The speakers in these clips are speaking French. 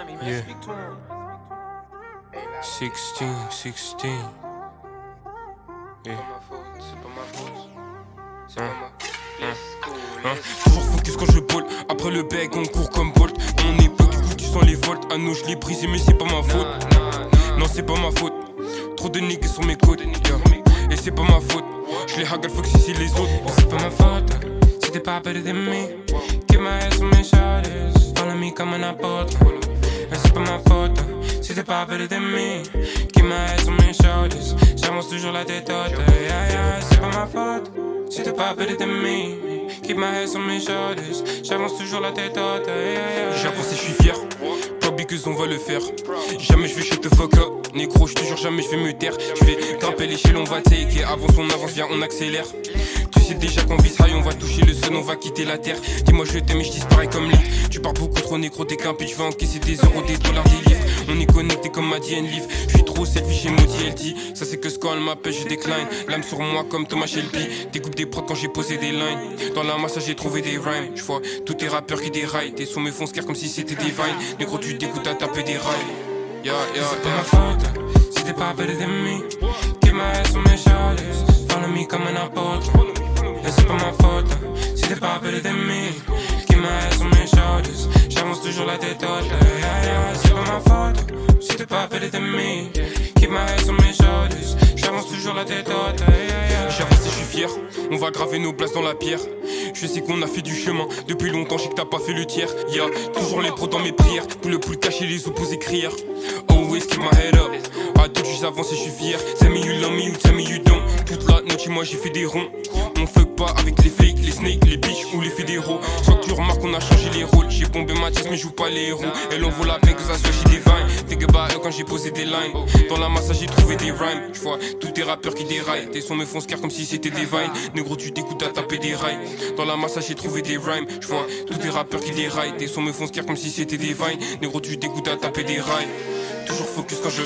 Yeah. 16. Yeah. Toujours focus quand je bolt. Après le bec on court comme Bolt. On est peu du coup tu sens les volts. À nous je l'ai brisé mais c'est pas ma faute. Non c'est pas ma faute. Trop de niggas sur mes côtes, yeah. Et c'est pas ma faute. Je les haggle fuck si c'est les autres. C'est pas ma faute. Si t'es pas better than me, keep my head sur mes shoulders. Follow me comme un apôtre. Et c'est pas ma faute. Si t'es pas better than me, keep my head sur mes shoulders. J'avance toujours la tête haute, yeah, yeah. C'est pas ma faute. Si t'es pas better than me, keep my head sur mes shoulders. J'avance toujours la tête haute, yeah, yeah. J'avance et je suis fier. Pas because on va le faire. Jamais je vais shut the fuck up. Négro, je te jure jamais je vais me taire. Je vais grimper l'échelle, on va take. Et avance, on avance, viens, on accélère. Tu sais déjà qu'on vise high, on va toucher le sun, on va quitter la terre. Dis-moi je t'aime et je disparais comme lit. Tu pars beaucoup trop négro, t'es qu'un pitch, je vais encaisser des euros, des dollars, des livres. On est connecté comme m'a dit Enleaf. Je suis trop selfish, j'ai maudit, elle dit. Ça c'est que ce quand elle m'appelle, je décline. L'âme sur moi comme Thomas Shelby. Découpe des prods quand j'ai posé des lines. Dans la masse j'ai trouvé des rhymes. Je vois tous tes rappeurs qui déraillent. Tes sons me font scare comme si c'était des vines. Négro tu dégoûtes à taper des rails. Yeah, yeah, c'est pas ma faute. Si t'es pas better than me, keep my head sur mes shoulders. Follow me comme un apôtre. Et c'est pas ma faute. Si t'es pas better than me, keep my head sur mes shoulders. J'avance toujours la tête haute, yeah, yeah. C'est pas ma faute. Si t'es pas better than me, keep my head sur mes shoulders. J'avance toujours la tête haute, yeah, yeah. J'avance et je suis fier. On va graver nos places dans la pierre. Je sais qu'on a fait du chemin. Depuis longtemps, je sais que t'as pas fait le tiers. Y'a toujours les pros dans mes prières. Pour le poule cacher les opposés crières. Always keep my head up. À tout j'avance et je suis fier. Tell me you love me ou tell me you don't. Toute la nuit, moi j'ai fait des ronds. On fuck pas avec les fakes, les snakes, les bitches ou les fédéraux. Soit que tu remarques qu'on a changé les rôles. J'ai bombé Mathias mais je joue pas les héros. Elle envoie la peine que ça soit chez des vines. Think about it quand j'ai posé des lines. Dans la masse j'ai trouvé des rhymes. J'vois tous tes rappeurs qui déraillent. Tes sons me font scare comme si c'était des vines. Négro tu t'écoutes à taper des rails. Dans la masse j'ai trouvé des rhymes. J'vois tous tes rappeurs qui déraillent. Tes sons me font scare comme si c'était des vines. Négro tu t'écoutes à taper des rails. Toujours focus quand je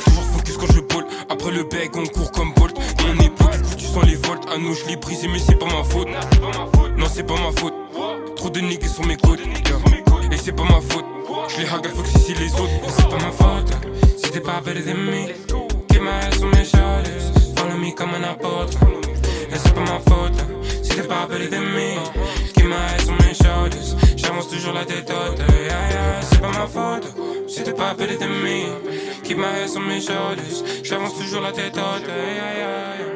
bolt. Après le bec on court comme Bolt. On est peu du coup tu sens les volts. À nous je l'ai brisé mais c'est pas ma faute. Non c'est pas ma faute. Trop de niggas sur mes côtes, yeah. Et c'est pas ma faute. Je les haggle fuck si c'est les autres. C'est pas ma faute. Si t'es pas better than me, keep my head sur mes shoulders. Follow me comme un apôtre. Et c'est pas ma faute. Si t'es pas better than me, keep my head sur mes shoulders. J'avance toujours la tête haute, yeah, yeah. C'est pas ma faute. Si t'es pas better than me, keep my head sur mes shoulders. J'avance toujours la tête haute, yeah, yeah, yeah.